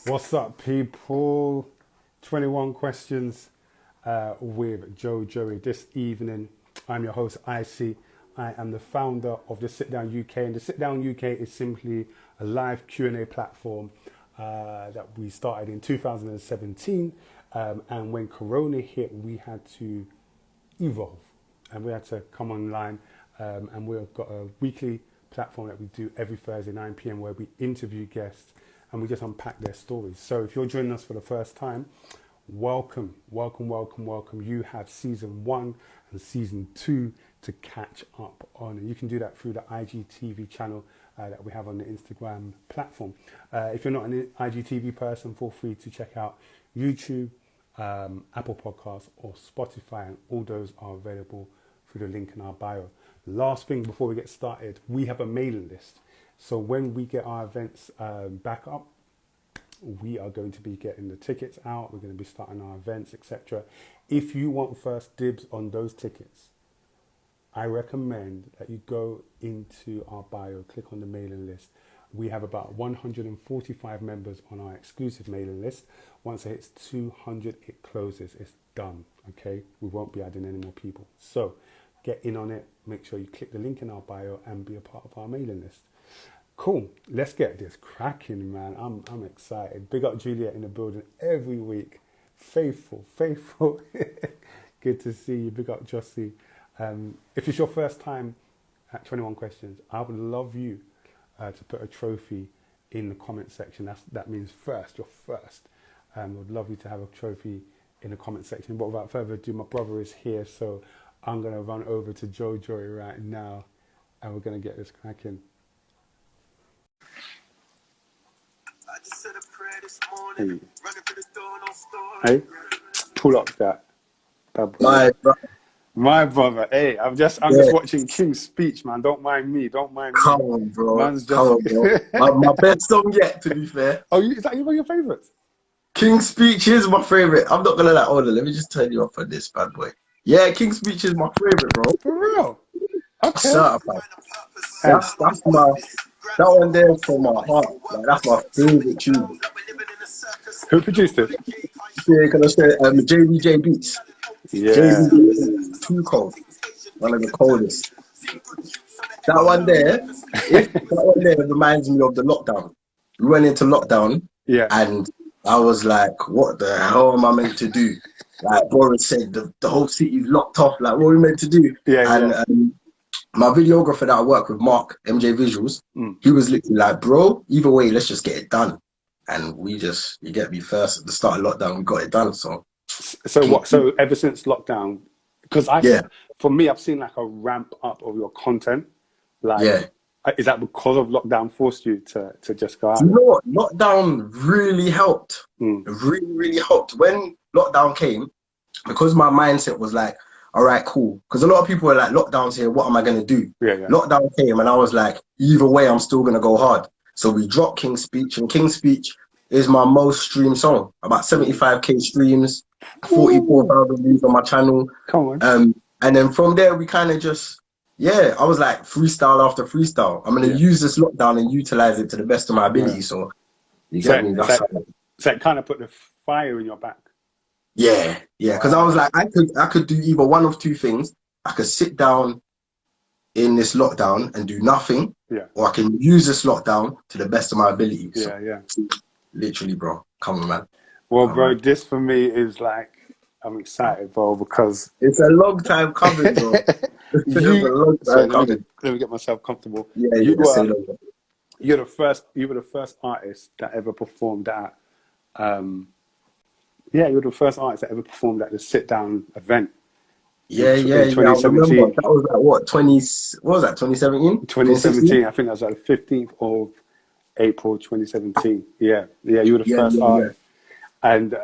What's up, people? 21 questions with Joey. This evening, I'm your host, IC. I am the founder of the SITDOWN UK, and the SITDOWN UK is simply a live Q&A platform that we started in 2017. And when Corona hit, we had to evolve, and we had to come online. And we've got a weekly platform that we do every Thursday, 9 p.m, where we interview guests and we just unpack their stories. So if you're joining us for the first time, welcome. You have season 1 and season 2 to catch up on. And you can do that through the IGTV channel that we have on the Instagram platform. If you're not an IGTV person, feel free to check out YouTube, Apple Podcasts or Spotify, and all those are available through the link in our bio. Last thing before we get started, we have a mailing list. So when we get our events back up, we are going to be getting the tickets out. We're going to be starting our events, etc. If you want first dibs on those tickets, I recommend that you go into our bio, click on the mailing list. We have about 145 members on our exclusive mailing list. Once it hits 200, it closes. It's done, okay? We won't be adding any more people. So get in on it. Make sure you click the link in our bio and be a part of our mailing list. Cool. Let's get this cracking, man. I'm excited. Big up Juliet in the building every week. Faithful. Good to see you. Big up Jossie. If it's your first time at 21 Questions, I would love you to put a trophy in the comment section. That means first. You're first. I would love you to have a trophy in the comment section. But without further ado, my brother is here, so I'm going to run over to Joey right now, and we're going to get this cracking. Hey, pull up that. My brother. Hey, I'm just watching King's speech, man. Don't mind me. Come on, bro. My best song yet, to be fair. Oh, is that one of your favourites? King's speech is my favourite. I'm not gonna lie. Hold on, let me just turn you off on this bad boy. Yeah, King's speech is my favourite, bro. For real? Okay. Certified. That's that one there for my heart. Like, that's my favourite tune. Who produced it? Yeah, can I say JVJ Beats? Yeah. JVJ too cold. One of the coldest. That one there reminds me of the lockdown. We went into lockdown, yeah, and I was like, what the hell am I meant to do? Like Boris said, the whole city's locked off. Like, what are we meant to do? Yeah, my videographer that I work with, Mark, MJ Visuals, he was literally like, bro, either way, let's just get it done. And you get me, first at the start of lockdown, we got it done. So ever since lockdown, because for me, I've seen like a ramp up of your content. Like, is that because of lockdown forced you to just go out? You know what? Lockdown really helped. It really helped. When lockdown came, because my mindset was like, all right, cool. Because a lot of people were like, lockdown's here, what am I going to do? Yeah. Lockdown came and I was like, either way, I'm still going to go hard. So we dropped King's Speech, and King's Speech is my most streamed song. About 75k streams, 44,000 views on my channel. Come on. And then from there, we kind of just, I was like freestyle after freestyle. I'm going to use this lockdown and utilize it to the best of my ability. Yeah. So you get me? So it kind of put the fire in your back. Yeah. Because I was like, I could do either one of two things. I could sit down in this lockdown and do nothing, or I can use this lockdown to the best of my ability. Yeah. Literally, bro. Come on, man. Well, bro, this for me is like, I'm excited, bro, because it's a long time coming, bro. Let me get myself comfortable. Yeah, you were the first artist that ever performed at you're the first artist that ever performed at the SITDOWN event. Yeah. 2017. That was like what, 2017? 2017. I think that was like the 15th of April 2017. Yeah, you were the first artist. And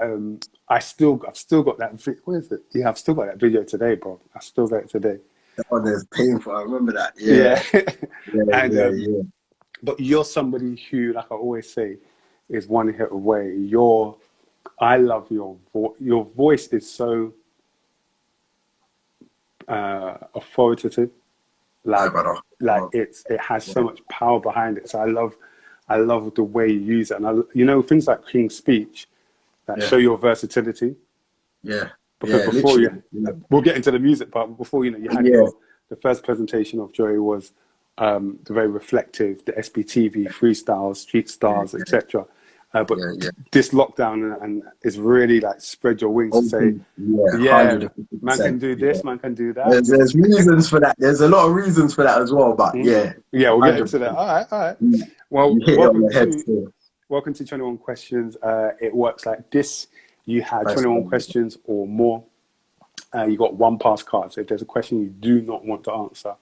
I've still got that. What is it? Yeah, I've still got that video today, bro. I still got it today. That one is painful. I remember that. Yeah. But you're somebody who, like I always say, is one hit away. I love your voice. Your voice is so authoritative. It has so much power behind it. So I love I love the way you use it. And you know, things like King's Speech that show your versatility. Yeah. Because Yeah, before literally. we'll get into the music part, but before, you know, you had the first presentation of Joey was the very reflective, the SBTV, freestyles, street stars, etc. But this lockdown and is really like spread your wings to say, yeah, 150%. man can do this, man can do that. There's reasons for that. There's a lot of reasons for that as well, but yeah, we'll get into 100%. that. All right. Well, You hit it on the head still. welcome to 21 Questions. It works like this. You have Nice 21 one. questions or more. You got one pass card. So if there's a question you do not want to answer,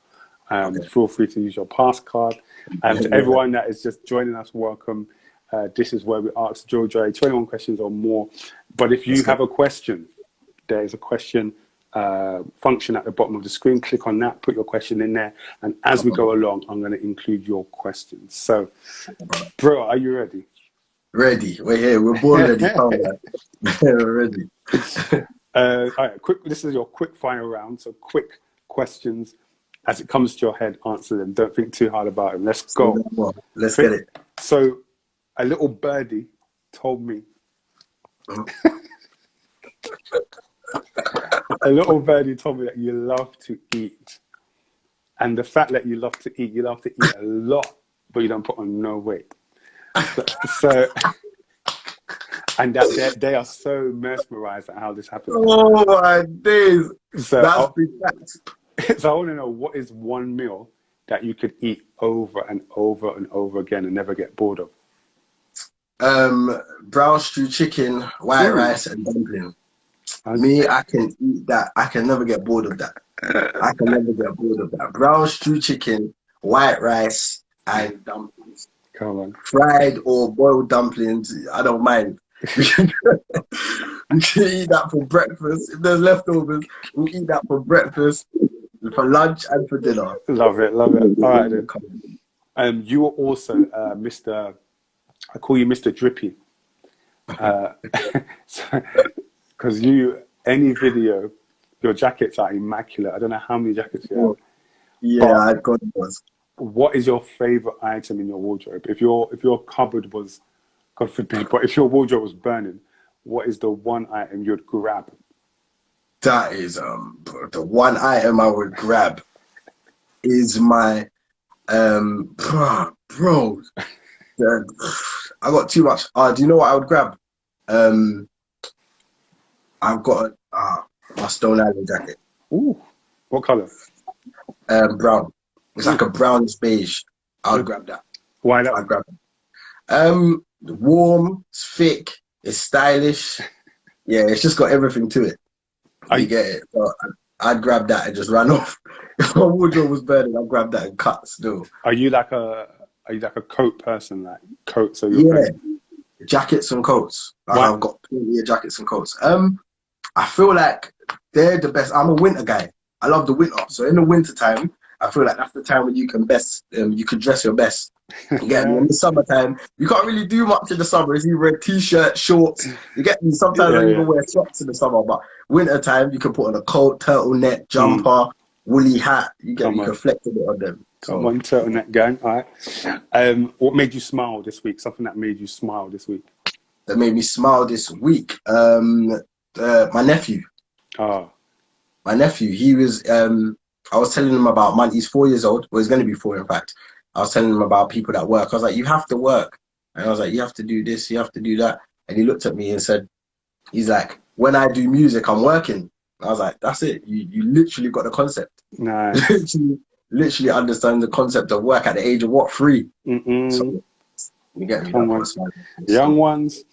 feel free to use your pass card. To everyone that is just joining us, welcome. This is where we ask Joey 21 questions or more. But if you have a question, there is a question function at the bottom of the screen. Click on that, put your question in there. And as we go along, I'm going to include your questions. So, bro, are you ready? Ready. We're here. We're born ready. We're ready. All right, this is your quick fire round. So quick questions. As it comes to your head, answer them. Don't think too hard about them. Let's go. Let's get it. So a little birdie told me. A little birdie told me that you love to eat. And the fact that you love to eat a lot, but you don't put on no weight. So and that they are so mesmerized at how this happens. Oh my days. So that's big facts. So I want to know, what is one meal that you could eat over and over and over again and never get bored of? Brown stew chicken, white rice, and dumpling. Me, I can eat that. I can never get bored of that. I can never get bored of that. Brown stew chicken, white rice, and dumplings. Come on. Fried or boiled dumplings, I don't mind. We can eat that for breakfast. If there's leftovers, we'll eat that for breakfast, for lunch, and for dinner. Love it. All right then. You are also Mr. I call you Mr. Drippy. Because any video, your jackets are immaculate. I don't know how many jackets you have. Yeah, I got those. What is your favorite item in your wardrobe? If your cupboard was, God forbid, but if your wardrobe was burning, what is the one item you'd grab? That is the one item I would grab is my bro. I got too much. Do you know what I would grab? I've got my Stone Island jacket. Ooh, what color? Brown. It's like a brownish beige. I would grab that. Why not? I'd grab it. Warm, it's thick, it's stylish. Yeah, it's just got everything to it. You get it? So I'd grab that and just run off. If my wardrobe was burning, I'd grab that and cut still. Are you like a coat person, like coats? So Jackets and coats. I've got plenty of jackets and coats. I feel like they're the best. I'm a winter guy. I love the winter. So in the winter time, I feel like that's the time when you can you can dress your best. You get me? In the summertime, you can't really do much in the summer. It's either a t-shirt, shorts. You get me? Sometimes I don't even wear socks in the summer, but winter time, you can put on a coat, turtleneck, jumper, woolly hat. You get me? You can flex a bit on them. Come on, turtleneck gang. All right. What made you smile this week? Something that made you smile this week? That made me smile this week? My nephew. Oh. My nephew, he was, I was telling him about he's 4 years old. Well, he's going to be 4, in fact. I was telling him about people that work. I was like, you have to work. And I was like, you have to do this, you have to do that. And he looked at me and said, he's like, when I do music, I'm working. I was like, that's it. You literally got the concept. Nice. literally understand the concept of work at the age of what, 3? So, you get me? Young ones,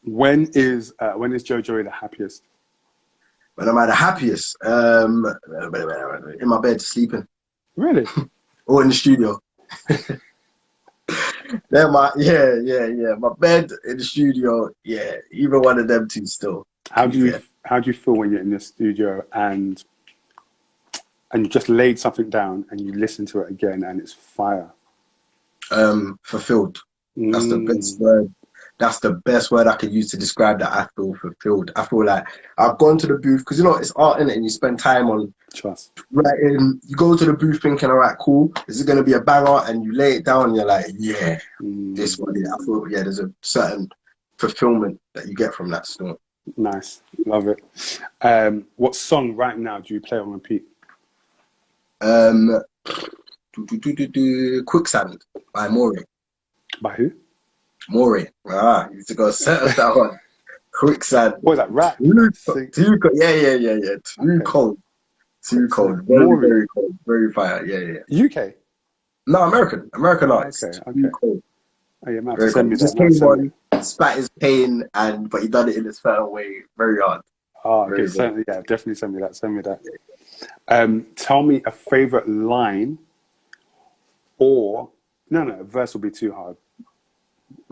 when is Joey the happiest? When am I the happiest? In my bed, sleeping. Really? Or in the studio. My bed, in the studio, either one of them two still. How do you feel when you're in the studio and you just laid something down and you listen to it again and it's fire? Fulfilled. That's the best word. That's the best word I could use to describe that. I feel fulfilled. I feel like I've gone to the booth because you know it's art in it, and you spend time on Trust. writing. You go to the booth thinking, all right, cool, this is gonna be a banger, and you lay it down, and you're like, yeah, this one. Yeah, I feel there's a certain fulfillment that you get from that still. Nice. Love it. What song right now do you play on repeat? Quicksand by Maury. By who? Maury. You need to go set us that one. Quicksand. What is that, rap? Too cold. Yeah. Too cold. Too cold. Very cold. Very fire. Yeah. UK? No, American arts. Okay. Too cold. Oh, yeah, man. Very Send cold. me Just that. came on, spat his pain, but he done it in a certain way. Very hard. Oh, okay. Yeah, definitely send me that. Tell me a favorite line, or no, verse will be too hard.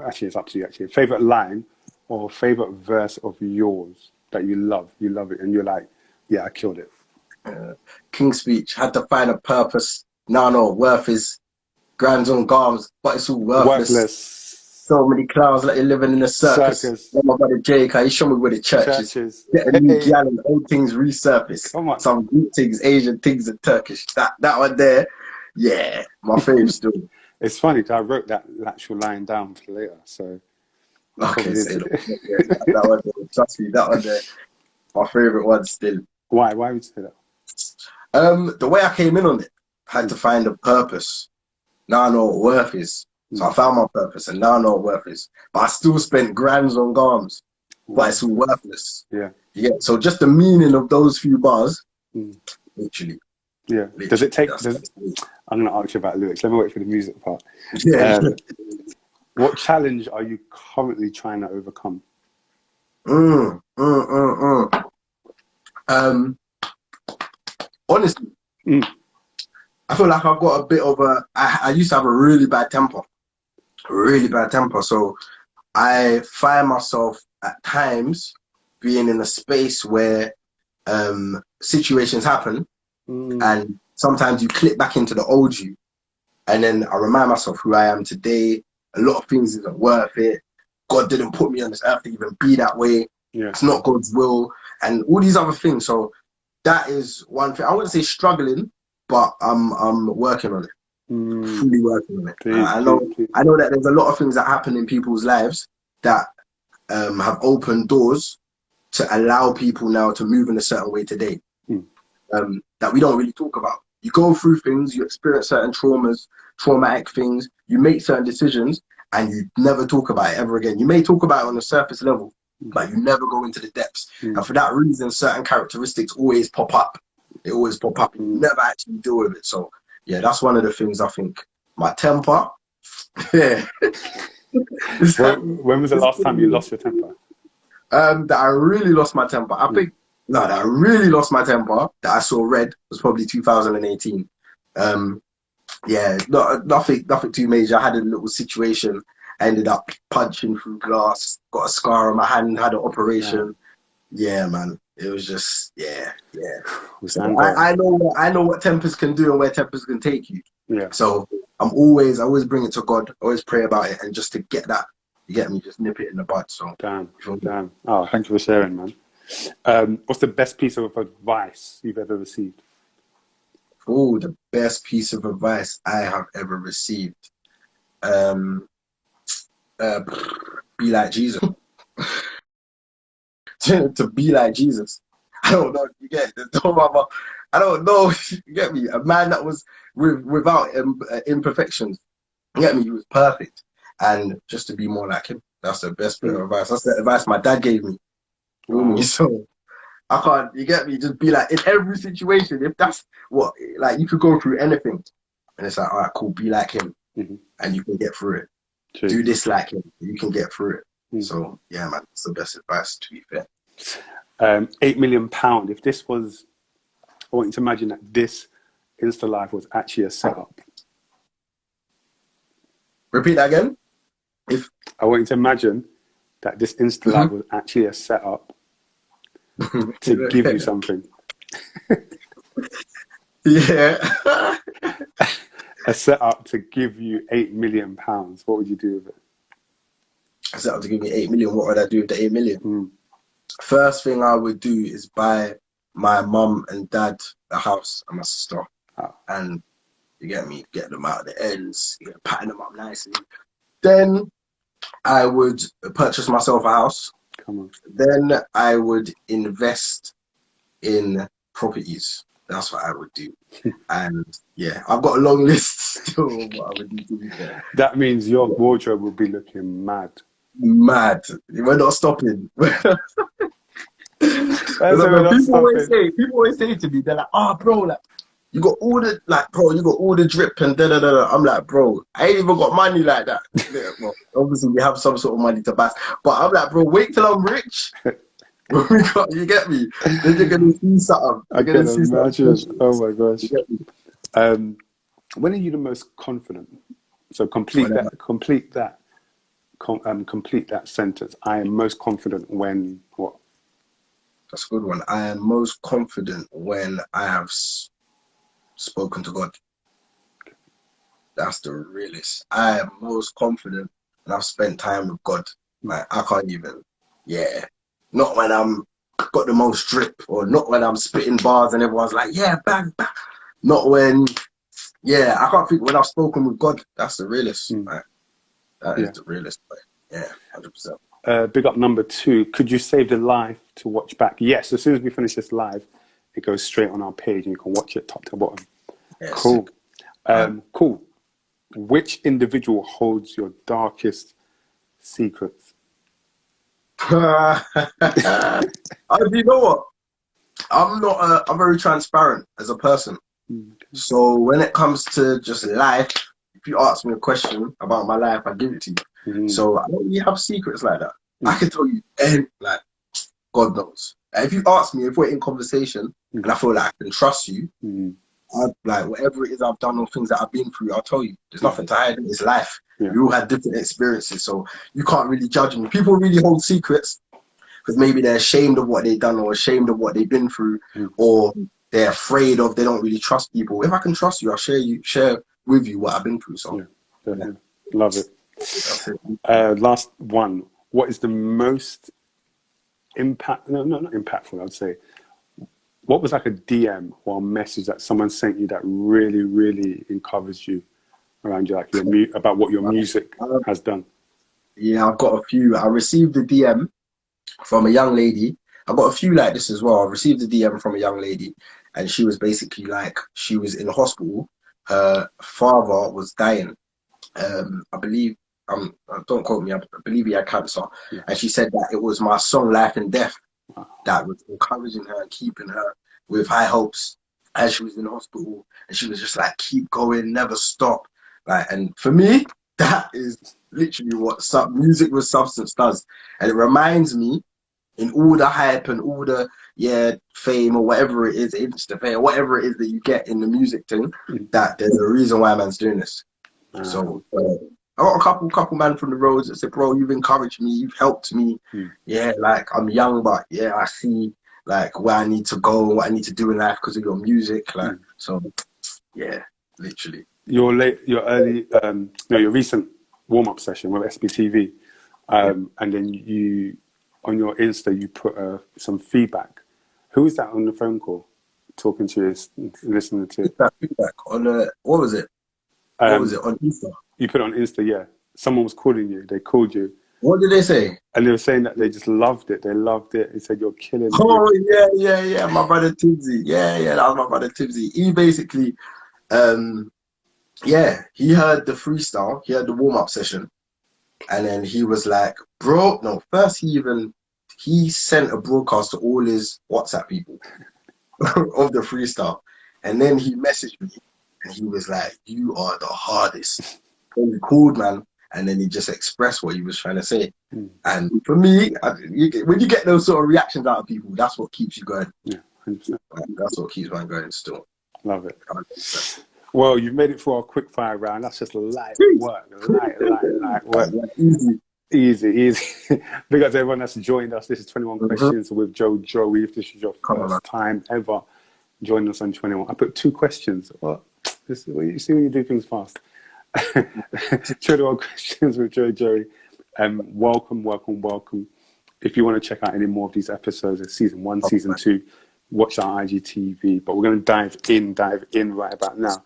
Actually, it's up to you. Actually, favorite line or favorite verse of yours that you love it, and you're like, yeah, I killed it. King's Speech had to find a purpose. No, worth is grands on garms, but it's all worthless. So many clowns like you're living in a circus. Oh, my brother Jake, he showed me where the church is. Get a new gal and old things resurface. Come on. Some good things, Asian things, and Turkish. That one there, yeah, my fave still. It's funny because I wrote that actual line down for later. So okay, that one there, trust me, that one there, my favorite one still. Why would you say that? The way I came in on it, I had to find a purpose. Now I know what worth is. So I found my purpose, and now I know what worth is. But I still spent grands on garms, but it's all worthless. Yeah. So just the meaning of those few bars, literally. Yeah. Literally, does it take? I'm going to ask you about lyrics. Let me wait for the music part. Yeah. What challenge are you currently trying to overcome? Honestly, I feel like I've got a bit of I used to have a really bad temper. So I find myself at times being in a space where situations happen, and sometimes you click back into the old you, and then I remind myself who I am today. A lot of things isn't worth it. God didn't put me on this earth to even be that way. Yeah. It's not God's will, and all these other things. So that is one thing. I wouldn't say struggling, but I'm working on it. Fully working on it. I know that there's a lot of things that happen in people's lives that have opened doors to allow people now to move in a certain way today, that we don't really talk about. You go through things, you experience certain traumatic things, you make certain decisions, and you never talk about it ever again. You may talk about it on a surface level, but you never go into the depths. And for that reason, certain characteristics always pop up. They always pop up. You never actually deal with it. So yeah, that's one of the things I think. My temper. Yeah. When was the last time you lost your temper? That I really lost my temper. I think that I really lost my temper, that I saw red, was probably 2018. Yeah, nothing too major. I had a little situation. I ended up punching through glass, got a scar on my hand, had an operation. Yeah, man. It was just yeah. So I know what tempers can do and where tempers can take you. Yeah. So I always bring it to God, always pray about it, and just to get that, you get me, just nip it in the bud. So damn. Oh, thank you for sharing, man. What's the best piece of advice you've ever received? Oh, the best piece of advice I have ever received. Be like Jesus. To be like Jesus. I don't know. You get it. I don't know. You get me? A man that was without imperfections. You get me? He was perfect, and just to be more like him. That's the best bit of advice. That's the advice my dad gave me. Wow. So I can't. You get me? Just be like in every situation. If that's what, like, you could go through anything, and it's like, all right, cool. Be like him, and you can get through it. True. Do this like him. You can get through it. So yeah, man, it's the best advice, to be fair. £8 million. If this was, I want you to imagine that this INSTALIVE was actually a setup. Repeat that again. If I want you to imagine that this INSTALIVE was actually a setup to give you something. Yeah. A setup to give you £8 million. What would you do with it? I set up to give me 8 million. What would I do with the 8 million? First thing I would do is buy my mum and dad a house and my sister. And you get me, get them out of the ends, patting them up nicely. Then I would purchase myself a house. Come on. Then I would invest in properties. That's what I would do. And yeah, I've got a long list still of what I would do to be fair. That means your wardrobe will be looking mad. Mad. We're not stopping. People always say to me, they're like, oh bro, like you got all the drip and da da da da. I'm like, bro, I ain't even got money like that. Well, obviously we have some sort of money to buy, but I'm like, bro, wait till I'm rich. You get me? Then you're gonna see something. I can imagine. Oh my gosh. When are you the most confident? So complete that sentence. I am most confident when what? That's a good one. I am most confident when I have spoken to God. That's the realest. I am most confident when I've spent time with God. Like I can't even. Yeah. Not when I'm got the most drip, or not when I'm spitting bars and everyone's like, yeah, bang, bang. Not when. Yeah, I can't think when I've spoken with God. That's the realest. Like, that is the realest. Like, yeah, 100%. Big up number 2. Could you save the live to watch back? Yes, as soon as we finish this live, it goes straight on our page and you can watch it top to bottom. Yeah, cool. Cool. Which individual holds your darkest secrets? You know what? I'm very transparent as a person. So when it comes to just life, if you ask me a question about my life, I give it to you. So I don't really have secrets like that. I can tell you, and like God knows. If you ask me, if we're in conversation and I feel like I can trust you, I'd, like whatever it is I've done or things that I've been through, I'll tell you. There's nothing to hide. It's life. We all had different experiences, so you can't really judge me. People really hold secrets because maybe they're ashamed of what they've done or ashamed of what they've been through, or they're afraid of, they don't really trust people. If I can trust you, I'll share with you what I've been through. So love it. Last one. What is the most not impactful, I'd say. What was like a DM or a message that someone sent you that really, really encouraged you around you, like about what your music has done? Yeah, I've got a few. I received a DM from a young lady. I've got a few like this as well. I received a DM from a young lady, and she was basically like, she was in the hospital. Her father was dying. I believe, don't quote me, I believe he had cancer. And she said that it was my song Life and Death that was encouraging her and keeping her with high hopes as she was in the hospital. And she was just like, keep going, never stop. Like, and for me, that is literally what music with substance does. And it reminds me, in all the hype and all the fame or whatever it is, Insta fame, whatever it is that you get in the music thing, that there's a reason why man's doing this. So I got a couple man from the roads that said, bro, you've encouraged me, you've helped me. Yeah, like I'm young, but yeah, I see like where I need to go, what I need to do in life because of your music. Like, so yeah, literally. Your recent warm-up session with SBTV, and then you on your Insta you put some feedback. Who was that on the phone call talking to you, listening to that feedback on what was it? What was it on Insta? You put it on Insta, yeah. Someone was calling you. They called you. What did they say? And they were saying that they just loved it. They loved it. They said, you're killing it. Oh, yeah. My brother Tibbsy. Yeah, that was my brother Tibbsy. He basically, he heard the freestyle. He heard the warm-up session. And then he was like, bro, no, first he sent a broadcast to all his WhatsApp people of the freestyle. And then he messaged me. And he was like, you are the hardest. And he called, man. And then he just expressed what he was trying to say. And for me, when you get those sort of reactions out of people, that's what keeps you going. Yeah, 100%. That's what keeps man going still. Love it. 100%. Well, you've made it for our quick fire round. That's just light work. Light work. Easy. Big up to everyone that's joined us. This is 21 Questions with Joey. If this is your first time ever joining us on 21, I put 2 questions. Well, you see when you do things fast. 21 Questions with Joey. Welcome, welcome, welcome. If you want to check out any more of these episodes of season 1, season 2, watch our IGTV. But we're going to dive in right about now.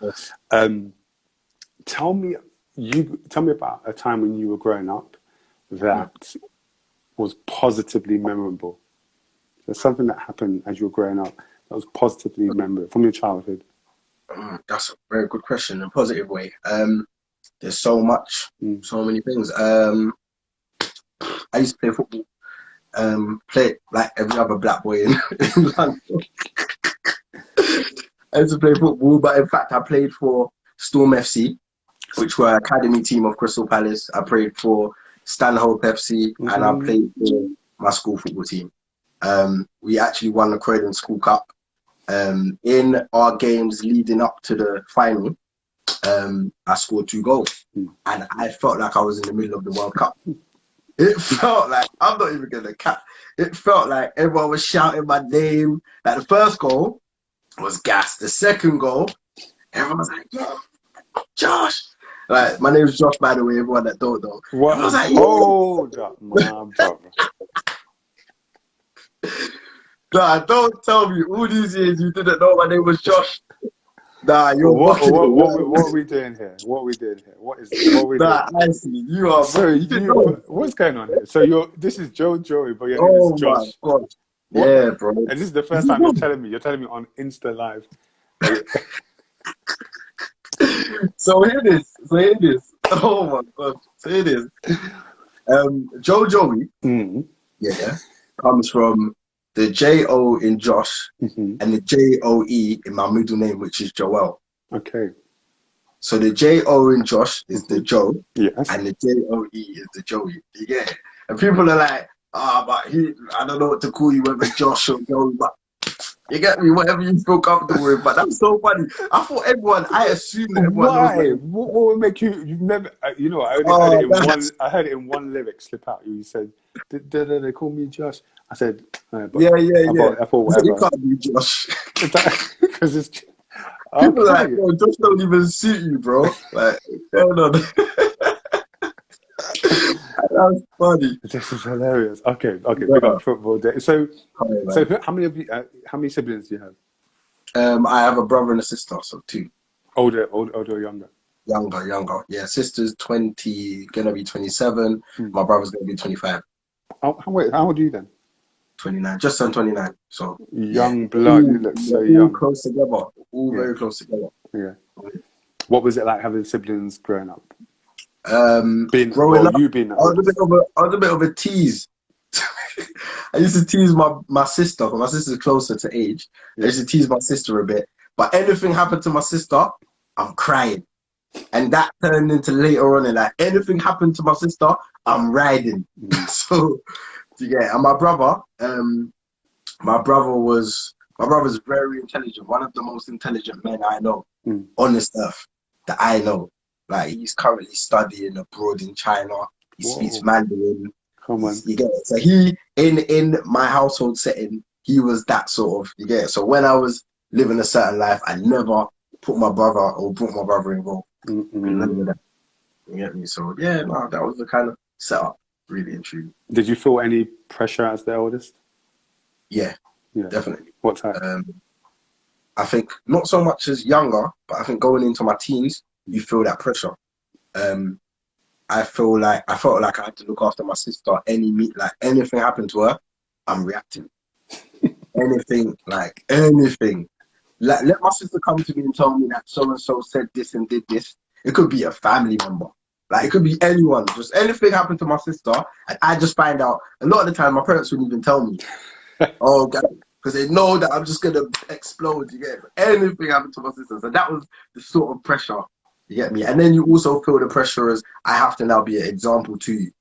Tell me about a time when you were growing up that was positively memorable. There's something that happened as you were growing up that was positively memorable from your childhood. That's a very good question in a positive way. There's so much, so many things. I used to play football. Play like every other black boy in London. I used to play football, but in fact, I played for Storm FC, which were academy team of Crystal Palace. I played for Stanhope FC, and I played for my school football team. We actually won the Croydon School Cup. In our games leading up to the final, I scored 2 goals, and I felt like I was in the middle of the World Cup. It felt like, I'm not even gonna cap. It felt like everyone was shouting my name. Like the first goal was gas. The second goal, everyone was like, "Yeah, Josh." Like my name's Josh, by the way. Everyone that don't know. What? I was like, hold up, my brother. Nah, don't tell me all these years you didn't know my name was Josh. Nah, you're what are we doing here? What are we doing here? What we doing? I see. You are. So what's going on here? So this is Joey, but your name is Josh. My God. Yeah, bro. And this is the first time you're telling me on INSTALIVE. So here it is. Oh my God. So here it is. Joey, comes from the J-O in Josh and the J-O-E in my middle name, which is Joel. Okay. So the J-O in Josh is the Joe, yes, and the J-O-E is the Joey. You get it? And people are like, but I don't know what to call you, whether Josh or Joey, but you get me, whatever you feel comfortable with. But that's so funny. I thought I assumed that everyone Why? knows. What would make you've never, I heard it in one lyric slip out. You said, they call me Josh. I said, but yeah. I thought whatever. You can't be Josh. Because it's... People are like, bro, Josh don't even suit you, bro. Like, hold on. That's funny. This is hilarious. Okay, big up football day. So how many siblings do you have? I have a brother and a sister, so 2. Older or younger? Younger. Yeah, sister's 20, gonna be 27. My brother's gonna be 25. How old are you then? 29, just turned 29. So young blood, you look so young. Close together, very close together. Yeah. What was it like having siblings growing up? Growing up, I was a bit of a tease. I used to tease my sister, because my sister's closer to age. I used to tease my sister a bit, but anything happened to my sister, I'm crying. And that turned into later on, and like anything happened to my sister, I'm riding. So yeah, and my brother's very intelligent, one of the most intelligent men I know on this earth that I know. Like he's currently studying abroad in China. He speaks Mandarin. Come on. You get it? So he in my household setting, he was that sort of, you get it? So when I was living a certain life, I never put my brother or brought my brother involved. You get me? So yeah, no, that was the kind of setup, really and truly. Did you feel any pressure as the oldest? Yeah, definitely. What type? I think not so much as younger, but I think going into my teens, you feel that pressure. I felt like I had to look after my sister. Anything happened to her, I'm reacting. anything. Like let my sister come to me and tell me that so and so said this and did this. It could be a family member. Like it could be anyone. Just anything happened to my sister, and I just find out. A lot of the time, my parents wouldn't even tell me. Oh, God. Because they know that I'm just gonna explode. You get it? Anything happened to my sister, so that was the sort of pressure. You get me? And then you also feel the pressure as I have to now be an example to you.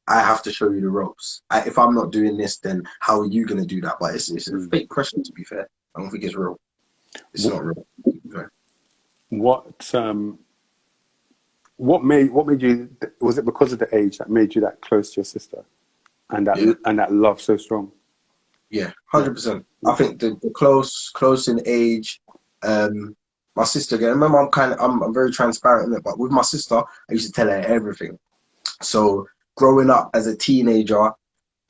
I have to show you the ropes. If I'm not doing this, then how are you gonna do that? But it's a fake pressure. To be fair, I don't think it's real. It's not real. What made you? Was it because of the age that made you that close to your sister, and that love so strong? Yeah, 100%. I think the close in age. My sister, again, remember I'm very transparent in it, but with my sister, I used to tell her everything. So growing up as a teenager,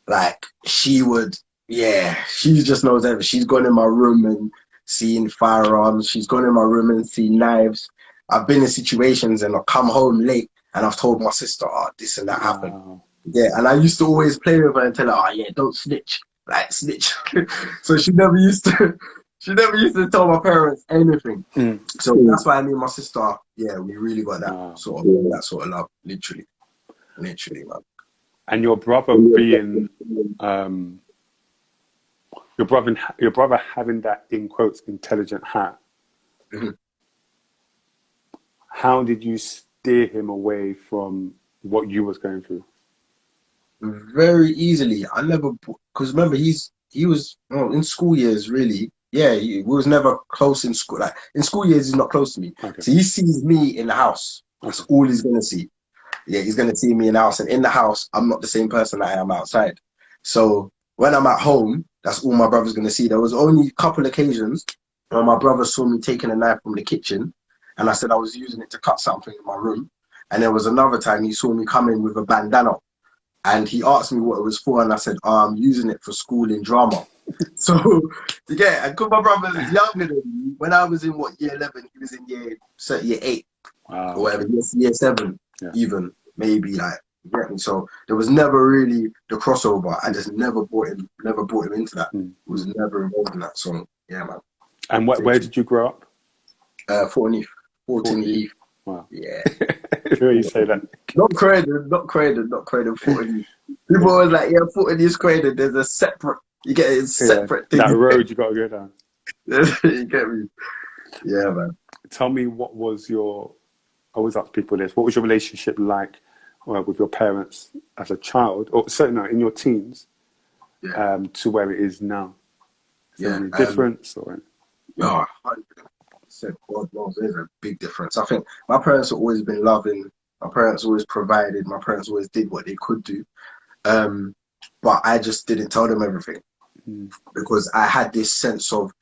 like she would, yeah, she just knows everything. She's gone in my room and seen firearms. She's gone in my room and seen knives. I've been in situations and I've come home late and I've told my sister, oh, this and that happened. Wow. Yeah, and I used to always play with her and tell her, oh yeah, don't snitch, like snitch. So she never used to, she never used to tell my parents anything. So that's why me and my sister, yeah, we really got that sort of love, literally, man. And your brother being, your brother having that in quotes intelligent hat. Mhm. How did you steer him away from what you was going through? Very easily. I never, because remember he was in school years really. Yeah, he was never close in school. Like in school years, he's not close to me. Okay. So he sees me in the house. That's all he's gonna see. Yeah, he's gonna see me in the house, and in the house, I'm not the same person that I am outside. So when I'm at home, that's all my brother's gonna see. There was only a couple occasions when my brother saw me taking a knife from the kitchen, and I said I was using it to cut something in my room. And there was another time he saw me come in with a bandana. And he asked me what it was for, and I said, oh, I'm using it for school in drama. So, yeah, and because my brother is younger than me, when I was in, year 11, he was in year 8, Wow. or whatever, year 7, yeah. even, maybe, like, you get me? So, there was never really the crossover. I just never brought him into that. Was never involved in that. So, yeah, man. And where did you grow up? Fulton Heath. Wow. Yeah. Where you say that? Not Croydon, Fulton. People always like, yeah, Fulton is Croydon. There's a separate, you get it, separate thing. That road you got to go down. You get me? Yeah, man. Tell me, what was your, I always ask people this, what was your relationship like with your parents as a child, or certainly in your teens, to where it is now? Is there any difference? Yeah, 100%. God knows, there's a big difference. I think my parents have always been loving. My parents always provided. My parents always did what they could do. But I just didn't tell them everything because I had this sense of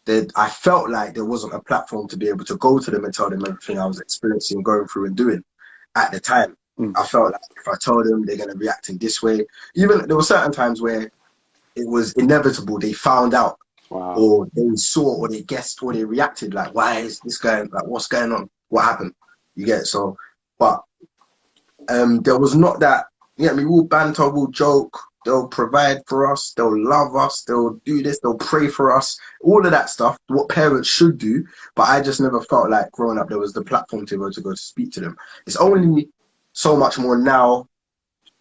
that I felt like there wasn't a platform to be able to go to them and tell them everything I was experiencing, going through and doing at the time. I felt like if I told them, they're going to react in this way. Even there were certain times where it was inevitable. They found out. Wow. Or they saw, or they guessed, or they reacted like, why is this going, like, what's going on? What happened? You get it? So, but there was not that, you get me, we'll banter, we'll joke, they'll provide for us, they'll love us, they'll do this, they'll pray for us, all of that stuff, what parents should do. But I just never felt like growing up there was the platform to be able to go to speak to them. It's only so much more now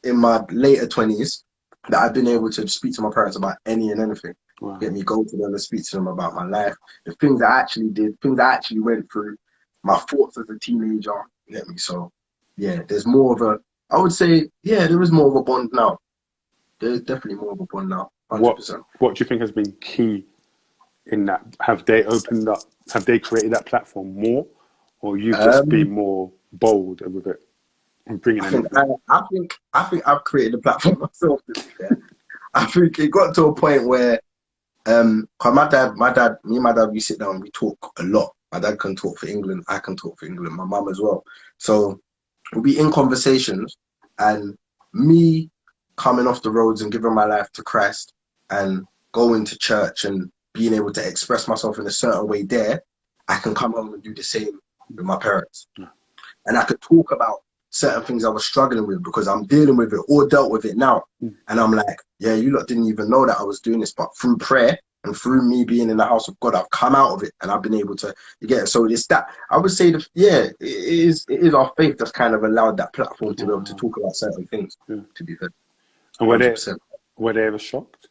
in my later 20s that I've been able to speak to my parents about any and anything. Wow. Get me, go to them and speak to them about my life, the things I actually did, things I actually went through, my thoughts as a teenager. Get me? So, yeah, there's more of a, I would say, yeah, there is more of a bond now. There's definitely more of a bond now, 100%. What do you think has been key in that? Have they created that platform more, or you've just been more bold with it and bringing it? I think I've created the platform myself. I think it got to a point where, cause me and my dad, we sit down, we talk a lot. My dad can talk for England, I can talk for England, my mum as well. So we'll be in conversations, and me coming off the roads and giving my life to Christ and going to church and being able to express myself in a certain way there, I can come home and do the same with my parents. And I could talk about certain things I was struggling with because I'm dealing with it or dealt with it now. And I'm like, yeah, you lot didn't even know that I was doing this, but through prayer and through me being in the house of God, I've come out of it and I've been able to get it. So it's that, I would say that, yeah, it is our faith that's kind of allowed that platform to be able to talk about certain things, to be fair. And were they ever shocked?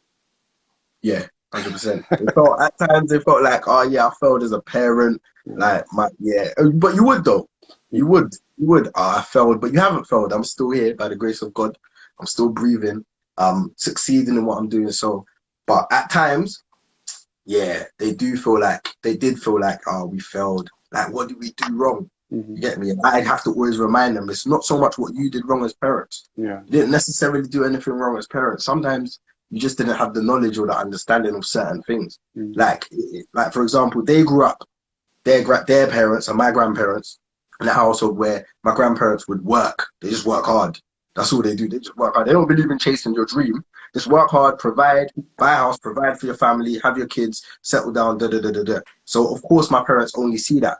Yeah, 100%. At times they felt like, oh yeah, I failed as a parent. Like but you would though. You would. Oh, I failed, but you haven't failed. I'm still here by the grace of God. I'm still breathing. I'm succeeding in what I'm doing. So, but at times, yeah, they did feel like, oh, we failed. Like, what did we do wrong? You get me? And I'd have to always remind them, it's not so much what you did wrong as parents. Yeah. You didn't necessarily do anything wrong as parents. Sometimes you just didn't have the knowledge or the understanding of certain things. Like for example, they grew up, their parents and my grandparents in a household where my grandparents would work. They just work hard. That's all they do. They just work hard. They don't believe in chasing your dream. Just work hard, provide, buy a house, provide for your family, have your kids, settle down, da da da da da. So of course my parents only see that.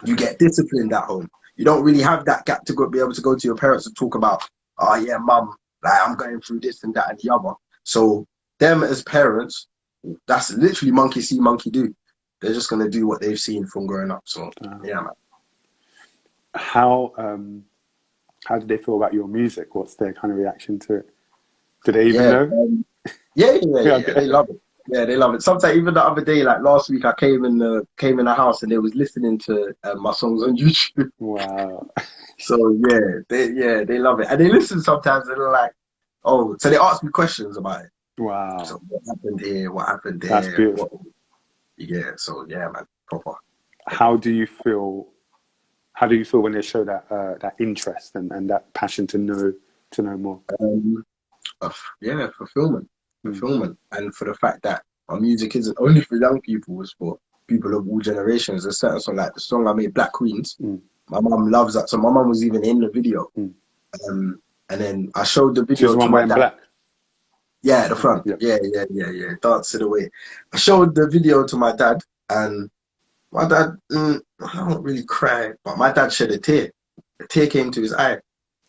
You get disciplined at home. You don't really have that gap to go be able to go to your parents and talk about, oh yeah, mum, like I'm going through this and that and the other. So them as parents, that's literally monkey see, monkey do. They're just gonna do what they've seen from growing up. So yeah, man. How did they feel about your music? What's their kind of reaction to it? Do they even Yeah, know? yeah. They love it. Yeah, they love it. Sometimes even the other day, like last week, I came in the house and they was listening to my songs on YouTube. Wow. So they love it, and they listen sometimes and they're like, oh, so they ask me questions about it. Wow. So what happened here? What happened there? That's beautiful. Yeah. So yeah, man, proper. How do you feel when they show that interest and that passion to know more? Yeah, fulfillment, and for the fact that my music isn't only for young people, it's for people of all generations. There's certain song like the song I made, Black Queens. My mum loves that. So my mum was even in the video. And then I showed the video to my dad. Black. Yeah, the front. Yep. Yeah. Dancing away. I showed the video to my dad, and my dad, I don't really cry, but my dad shed a tear. A tear came to his eye.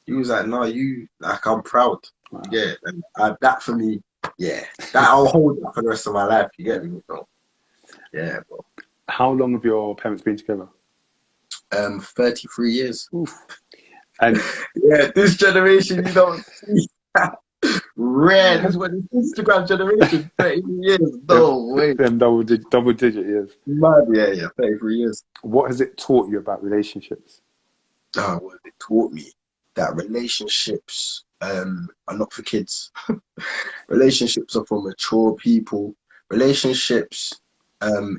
He was like, "No, I'm proud." Wow. Yeah, and that for me, yeah, that I'll hold that for the rest of my life. You get me? So, yeah, bro. How long have your parents been together? 33 years. Oof. And yeah, this generation, you don't see that. Rare. This is what the Instagram generation, 33 years. No way. Them double digit years. Mad, yeah, 33 years. What has it taught you about relationships? What it taught me that relationships are not for kids. Relationships are for mature people. Relationships,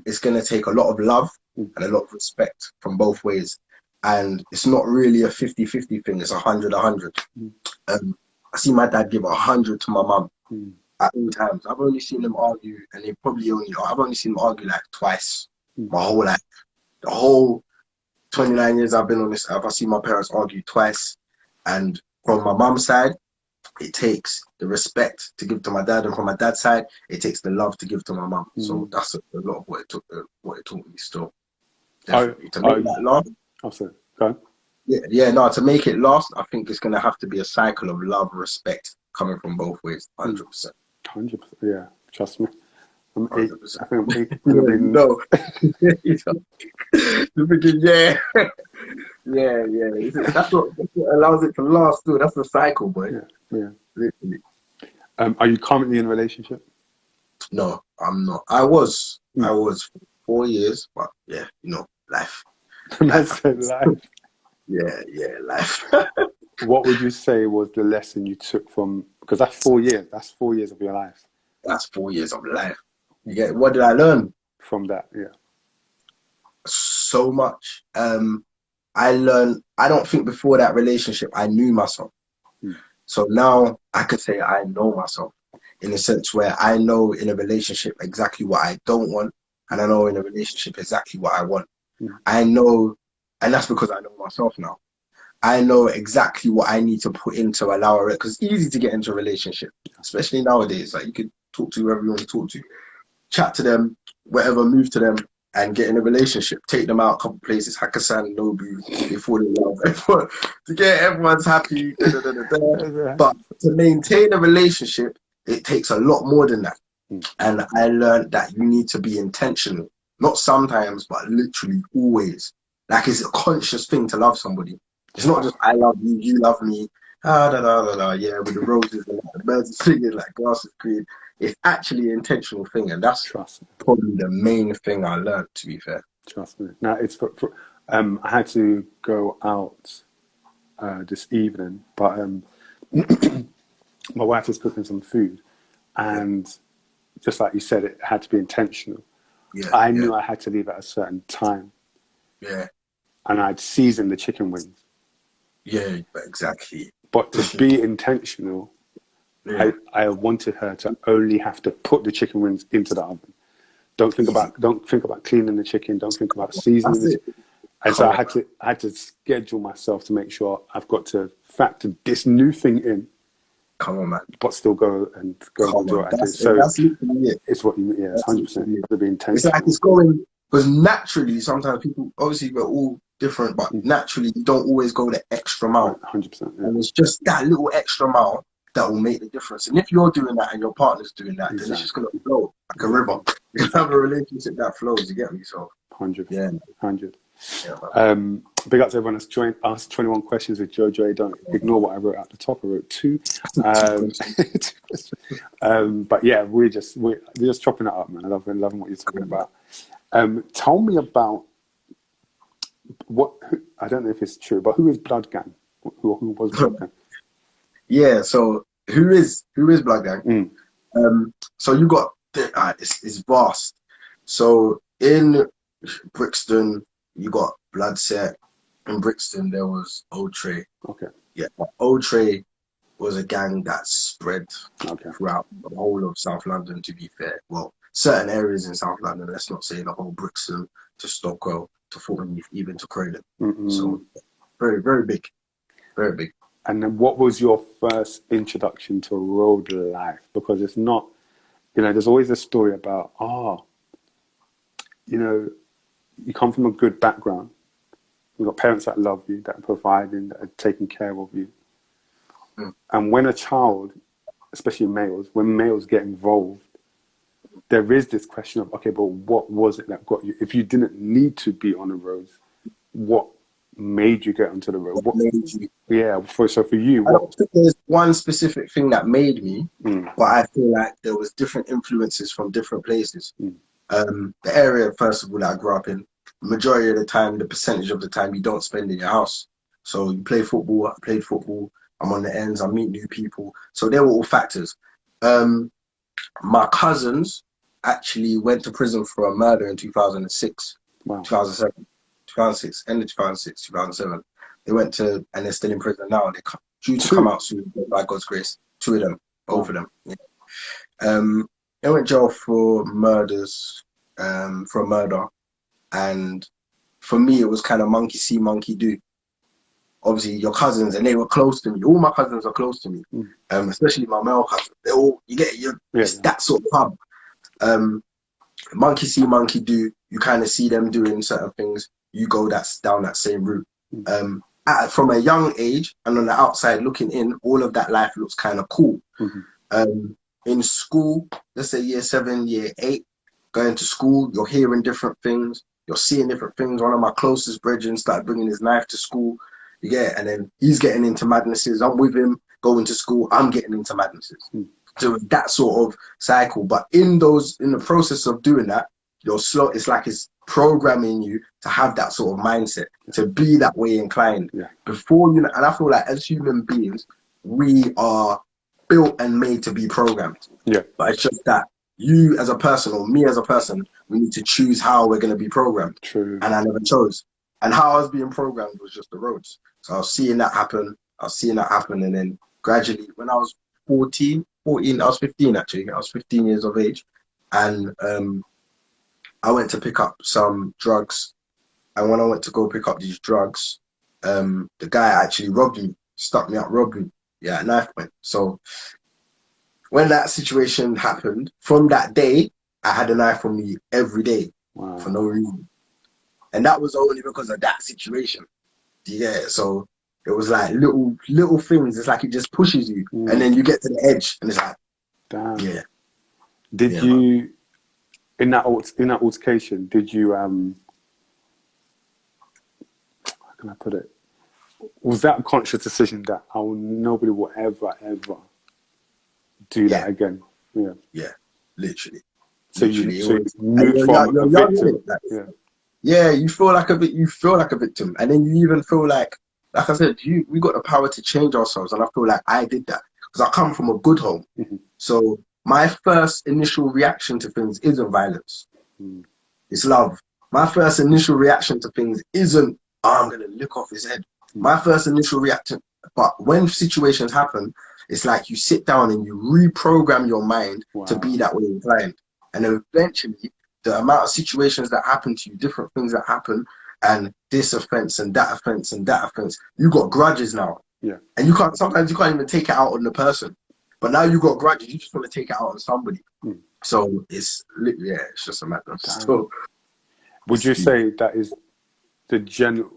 it's going to take a lot of love and a lot of respect from both ways. And it's not really a 50-50 thing. It's 100-100. I see my dad give 100 to my mum at all times. I've only seen them argue, and I've only seen them argue like twice my whole life. The whole 29 years I've been on this earth, I've seen my parents argue twice. And from my mum's side, it takes the respect to give to my dad, and from my dad's side, it takes the love to give to my mum. So that's a lot of what it taught me still. Definitely. To make that last. Absolutely. Go on. To make it last, I think it's going to have to be a cycle of love, respect coming from both ways. 100%. 100%. Yeah, trust me. I'm 100%. I think I'm no. That's what allows it to last too. That's the cycle, boy. Yeah. Literally. Are you currently in a relationship? No, I'm not. I was for 4 years, but yeah, life. Life. Life. What would you say was the lesson you took from, because that's 4 years. That's 4 years of your life. That's 4 years of life. You get, what did I learn from that? Yeah. So much. I learned, I don't think before that relationship, I knew myself. So now I could say I know myself in a sense where I know in a relationship exactly what I don't want. And I know in a relationship exactly what I want. I know, and that's because I know myself now. I know exactly what I need to put in to allow it, because it's easy to get into a relationship, especially nowadays. Like, you could talk to whoever you want to talk to, chat to them, whatever, move to them, and get in a relationship. Take them out a couple places, Hakkasan, Nobu, they fall in love. Everyone, to get everyone's happy. But to maintain a relationship, it takes a lot more than that. And I learned that you need to be intentional. Not sometimes, but literally always. Like, it's a conscious thing to love somebody. It's not just I love you, you love me, yeah, with the roses and the birds are singing, like grass is green. It's actually an intentional thing, and that's probably the main thing I learned, to be fair. Trust me. Now, it's I had to go out this evening, but my wife was cooking some food, and just like you said, it had to be intentional. I knew I had to leave at a certain time. And I'd seasoned the chicken wings. Exactly. But to be intentional, I wanted her to only have to put the chicken wings into the oven. Don't think about cleaning the chicken. Don't think about seasoning it. And so I had to schedule myself to make sure I've got to factor this new thing in. Come on, man. But still go and do what I do. So that's literally it. It's what you mean. Yeah, it's 100%. To be intentional. It's like it's going, because naturally, sometimes people, obviously we're all different, but naturally you don't always go the extra mile. 100%. Yeah. And it's just that little extra mile that will make the difference. And if you're doing that and your partner's doing that, then it's just going to flow like a river. You have a relationship that flows, you get me? So 100%. Yeah. 100. Yeah, big up to everyone that's joined. Asked 21 questions with Jojo. Don't ignore what I wrote at the top. I wrote 2. But yeah, we're just chopping it up, man. I loving what you're talking about. Tell me about I don't know if it's true, but who is Blood Gang? Who was Blood Gang? Yeah, so who is Blood Gang? So you got it's vast. So in Brixton, you got Bloodset. In Brixton, there was Old Tray. Okay. Yeah, Old Tray was a gang that spread throughout the whole of South London, to be fair. Well, certain areas in South London, let's not say the whole Brixton to Stockwell to Fulham, even to Croydon. So very, very big. Very big. And then what was your first introduction to road life? Because it's not, there's always a story about, you come from a good background. You've got parents that love you, that are providing, that are taking care of you. And when a child, especially males, when males get involved, there is this question of, okay, but what was it that got you? If you didn't need to be on the roads, what made you get onto the road? What made you? Yeah, for you, I don't think there's one specific thing that made me, but I feel like there was different influences from different places. The area, first of all, that I grew up in, majority of the time, the percentage of the time you don't spend in your house. So you play football, I played football, I'm on the ends, I meet new people. So they were all factors. My cousins actually went to prison for a murder in 2006, 2007, 2006, end of 2006, 2007. They went to, and they're still in prison now. They're due to come out soon, by God's grace. 2 of them, both of them. Yeah. They went to jail for murders, for a murder. And for me, it was kind of monkey see, monkey do. Obviously, your cousins, and they were close to me. All my cousins are close to me, especially my male cousins. They all, it's that sort of pub. Monkey see, monkey do. You kind of see them doing certain things. You go down that same route. From a young age and on the outside looking in, all of that life looks kind of cool. In school, let's say year 7, year 8, going to school, you're hearing different things. You're seeing different things. One of my closest brethren started bringing his knife to school. And then he's getting into madnesses. I'm with him going to school. I'm getting into madnesses. So that sort of cycle. But in the process of doing that, you're slow. It's like it's programming you to have that sort of mindset, to be that way inclined. Before and I feel like as human beings, we are built and made to be programmed. But it's just that you as a person or me as a person, we need to choose how we're going to be programmed. True. And I never chose. And how I was being programmed was just the roads. So I was seeing that happen. And then gradually, when I was 14, I was 15 actually. I was 15 years of age. And I went to pick up some drugs. And when I went to go pick up these drugs, the guy actually robbed me, stuck me up, robbed me. Yeah, a knife point. So when that situation happened, from that day, I had a knife on me every day for no reason. And that was only because of that situation. Yeah, so it was like little things. It's like it just pushes you. And then you get to the edge and it's like, damn. Yeah. Did you, in that altercation, did you, how can I put it? Was that a conscious decision that nobody will ever do that again? Yeah, literally. So you moved from a victim. You feel like a victim, and then you even feel like I said, we got the power to change ourselves, and I feel like I did that because I come from a good home. So my first initial reaction to things isn't violence; it's love. My first initial reaction to things isn't, I'm gonna lick off his head. My first initial reaction, but when situations happen, it's like you sit down and you reprogram your mind to be that way inclined. And eventually, the amount of situations that happen to you, different things that happen, and this offense and that offense and that offense. You got grudges now. Yeah. And you can't, sometimes you can't even take it out on the person. But now you got grudges, you just want to take it out on somebody. So it's just a madness. So would you say that is the general,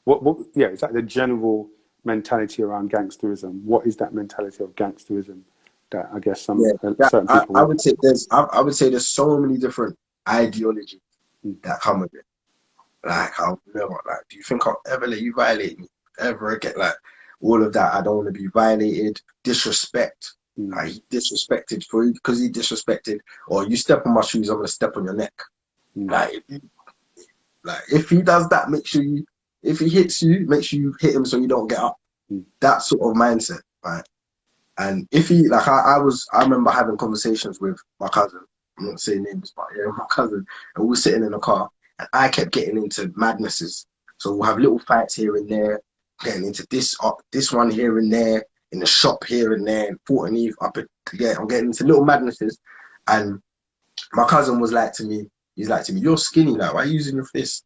is that the general mentality around gangsterism? What is that mentality of gangsterism that I guess certain people I would say there's so many different ideologies that come with it. Like, I'll never, like, do you think I'll ever let you violate me? Ever again? Like, all of that. I don't want to be violated. Disrespect. Like, he disrespected for you because he disrespected. Or you step on my shoes, I'm going to step on your neck. Like, if he does that, make sure you, if he hits you, make sure you hit him so you don't get up. That sort of mindset, right? And if he, like, I remember having conversations with my cousin. I'm not saying names, but yeah, my cousin. And we were sitting in the car. And I kept getting into madnesses. So we'll have little fights here and there, getting into this one here and there, in the shop here and there, in Fort and Eve, I'm getting into little madnesses. And my cousin was like to me, you're skinny now, why are you using your fist?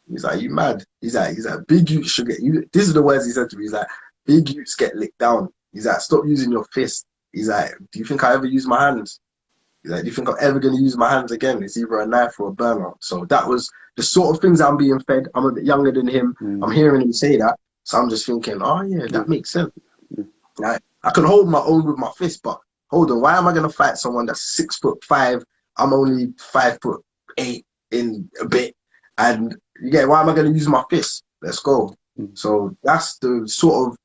He's like, you mad? He's like, big youths should get you. This is the words he said to me. He's like, big youths get licked down. He's like, stop using your fist. He's like, do you think I ever use my hands? He's like, do you think I'm ever going to use my hands again? It's either a knife or a burner. So that was the sort of things I'm being fed. I'm a bit younger than him. I'm hearing him say that. So I'm just thinking, oh yeah, that makes sense. Like, I can hold my own with my fist, but hold on, why am I going to fight someone that's 6'5"? I'm only 5'8" in a bit. And why am I going to use my fist? Let's go. So that's the sort of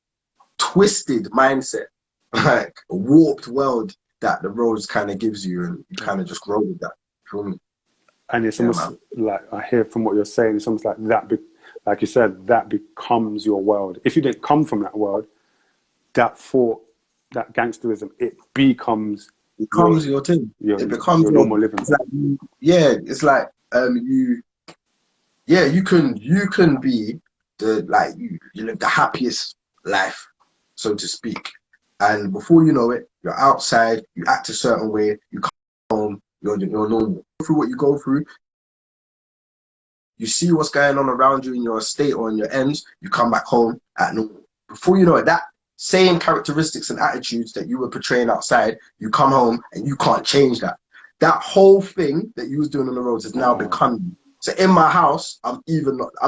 twisted mindset, like a warped world that the roads kind of gives you, and you kind of just grow with that. Feel me? And it's almost like, I hear from what you're saying, it's almost like that, like you said, that becomes your world. If you didn't come from that world, that thought, that gangsterism, it becomes your thing. It becomes your normal living. It's like, it's like you can be you live the happiest life, so to speak. And before you know it, you're outside, you act a certain way, you come home, you're normal. Through what you go through, you see what's going on around you in your estate or in your ends, you come back home at normal. Before you know it, that same characteristics and attitudes that you were portraying outside, you come home and you can't change that. That whole thing that you was doing on the roads has now become you. So in my house, I'm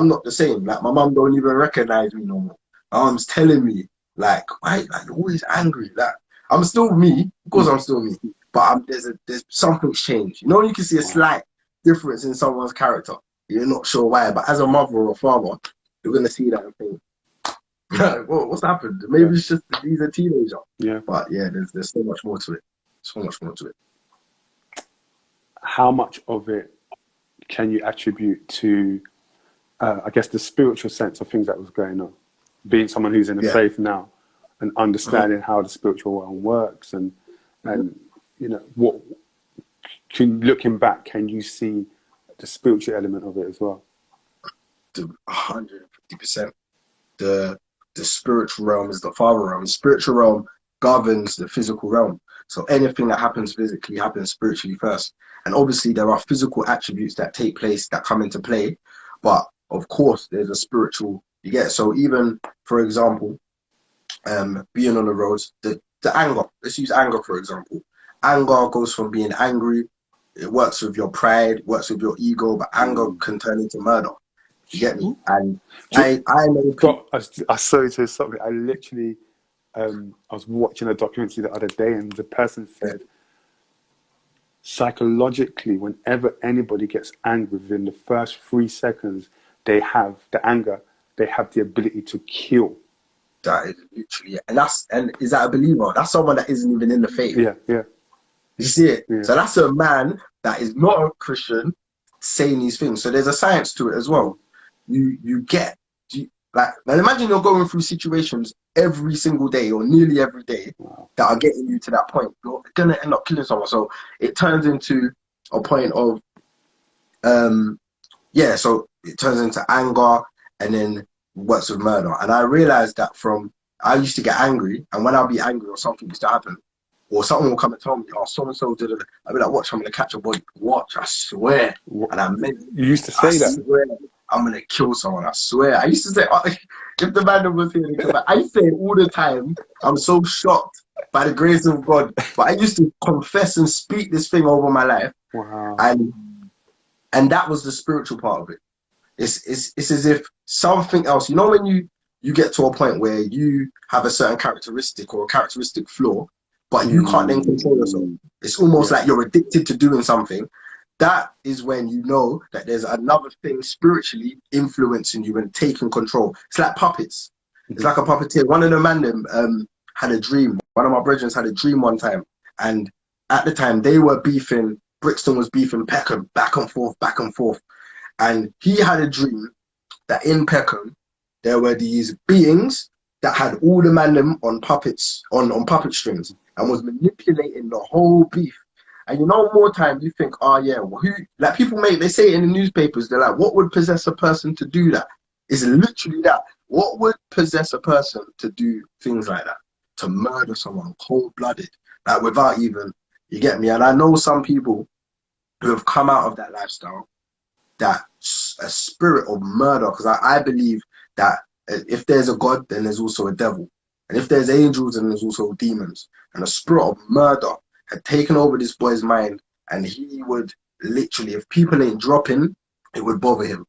not the same. Like, my mum don't even recognize me no more. My mum's telling me, like, why, like, you're always angry. Like, I'm still me, of course I'm still me, but there's something's changed. You know, you can see a slight difference in someone's character. You're not sure why, but as a mother or a father, you're gonna see that and think, what's happened? Maybe it's just that he's a teenager. Yeah. But yeah, there's so much more to it. So much more to it. How much of it can you attribute to, I guess, the spiritual sense of things that was going on? Being someone who's in the faith now and understanding how the spiritual realm works, and you know, what looking back, can you see the spiritual element of it as well? 150%. The spiritual realm is the father realm. The spiritual realm governs the physical realm. So anything that happens physically happens spiritually first. And obviously there are physical attributes that take place, that come into play. But of course there's a spiritual, you get. So even, for example, being on the roads, the anger, let's use anger for example. Anger goes from being angry, it works with your pride, works with your ego, but anger can turn into murder. You get me? And I know. Sorry to stop it. I literally, I was watching a documentary the other day, and the person said, psychologically, whenever anybody gets angry, within the first 3 seconds, they have the anger, they have the ability to kill. That is literally, and is that a believer? That's someone that isn't even in the faith. Yeah. You see it? Yeah. So that's a man that is not a Christian saying these things. So there's a science to it as well. Like, now imagine you're going through situations every single day or nearly every day that are getting you to that point. You're gonna end up killing someone. So it turns into a point of so it turns into anger, and then works with murder. And I realized that I used to get angry, and when I'll be angry or something used to happen, or someone will come and tell me, oh, so-and-so did it. I'll be like, watch, I'm going to catch a body. Watch, I swear. What? And I meant you used to say that? Swear. I'm gonna kill someone. I swear. I used to say, oh, if the man was here, I used to say it all the time. I'm so shocked by the grace of God. But I used to confess and speak this thing over my life, Wow. and that was the spiritual part of it. It's as if something else. You know when you get to a point where you have a certain characteristic or a characteristic flaw, but you can't then control yourself. It's almost like you're addicted to doing something. That is when you know that there's another thing spiritually influencing you and taking control. It's like puppets. It's like a puppeteer. One of the man them had a dream. One of my brethren had a dream one time, and at the time they were beefing. Brixton was beefing Peckham back and forth, back and forth. And he had a dream that in Peckham there were these beings that had all the man them on puppets, on puppet strings, and was manipulating the whole beef. And you know, more time you think, oh yeah, well, who, like people they say it in the newspapers, they're like, what would possess a person to do that? It's literally that. What would possess a person to do things like that? To murder someone cold-blooded, like without even, you get me? And I know some people who have come out of that lifestyle, that a spirit of murder, because I believe that if there's a God, then there's also a devil. And if there's angels, then there's also demons. And a spirit of murder had taken over this boy's mind, and he would literally, if people ain't dropping, it would bother him.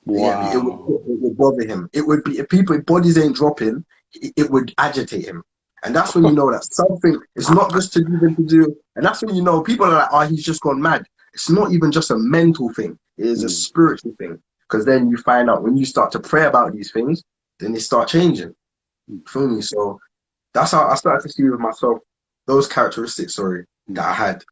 Wow. It would bother him. It would be, if bodies ain't dropping, it would agitate him. And that's when you know that something is not just to even to do. And that's when you know people are like, oh, he's just gone mad. It's not even just a mental thing. It is a spiritual thing. Because then you find out when you start to pray about these things, then they start changing. Feel me? So that's how I started to see with myself those characteristics, that I had,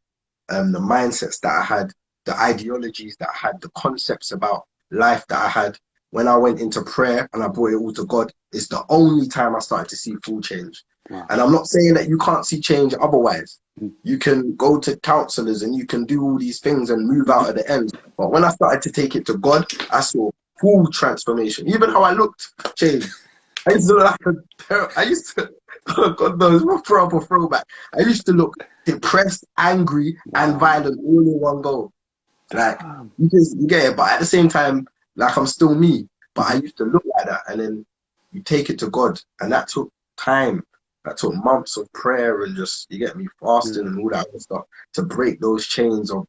the mindsets that I had, the ideologies that I had, the concepts about life that I had. When I went into prayer and I brought it all to God, it's the only time I started to see full change. Wow. And I'm not saying that you can't see change otherwise. You can go to counselors and you can do all these things and move out of the ends. But when I started to take it to God, I saw full transformation. Even how I looked changed. I used to look God knows, what proper throwback. I used to look depressed, angry, and violent all in one go. Like, you get it, but at the same time, like I'm still me. But I used to look like that, and then you take it to God, and that took time. That took months of prayer and just, you get me, fasting and all that other stuff to break those chains of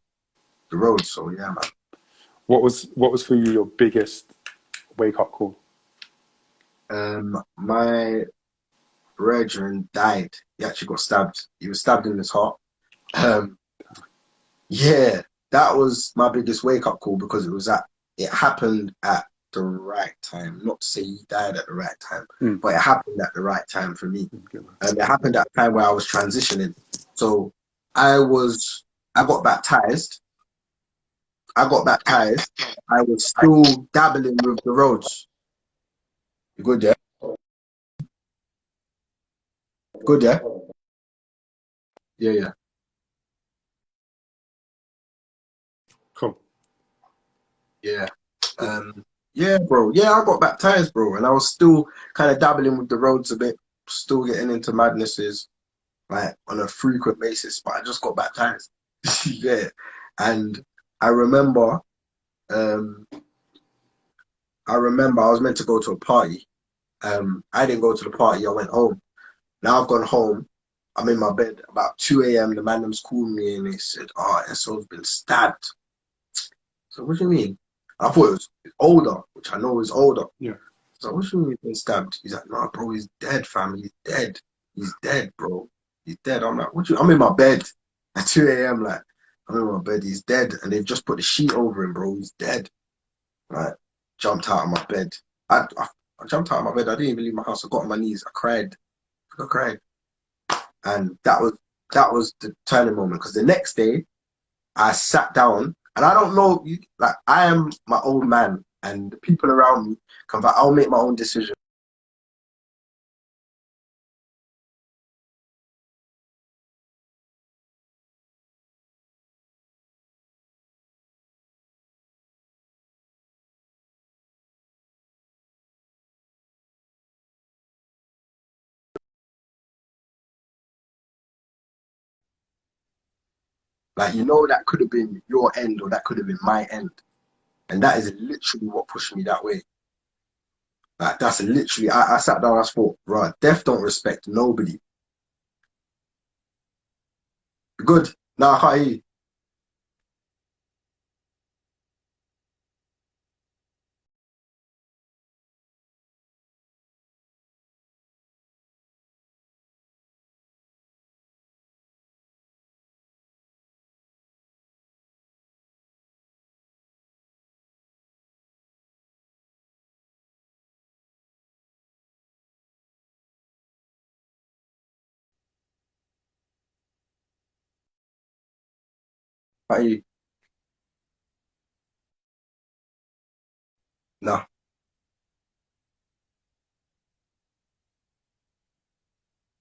the road. So yeah, man. What was for you your biggest wake up call? My brethren died. He actually got stabbed. He was stabbed in his heart. Yeah, that was my biggest wake up call because it happened at the right time. Not to say he died at the right time, but it happened at the right time for me. It happened at a time where I was transitioning. So I got baptized. I was still dabbling with the roads. You good, yeah? Good, yeah? Yeah, yeah. Cool. Yeah. Yeah, bro. Yeah, I got baptized, bro. And I was still kind of dabbling with the roads a bit, still getting into madnesses, like on a frequent basis, but I just got baptized. Yeah. And I remember, um, I was meant to go to a party. I didn't go to the party, I went home. Now I've gone home. I'm in my bed about 2 a.m. The man them's called me and they said, oh, SO's been stabbed. So what do you mean? I thought it was older, which I know is older. Yeah. So what do you mean he's been stabbed? He's like, nah, bro, he's dead, fam. He's dead. He's dead, bro. He's dead. I'm like, I'm in my bed at 2 a.m. Like, I'm in my bed. He's dead. And they've just put the sheet over him, bro. He's dead. Like, jumped out of my bed. I jumped out of my bed. I didn't even leave my house. I got on my knees. I cried. I cried. And that was the turning moment. Because the next day, I sat down, and I don't know, like, I am my own man, and the people around me I'll make my own decision. Like, that could have been your end, or that could have been my end. And that is literally what pushed me that way. Like that's literally I sat down, I thought, right, death don't respect nobody. Good. Now I can't hear you. Can't hear you. No.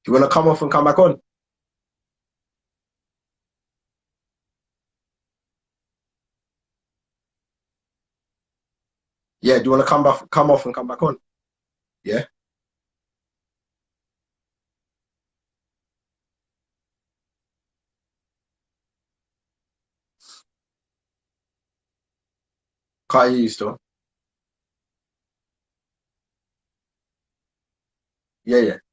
Do you wanna come off and come back on? Yeah, do you wanna come off and come back on? Yeah? Can't hear you still. Yeah, yeah.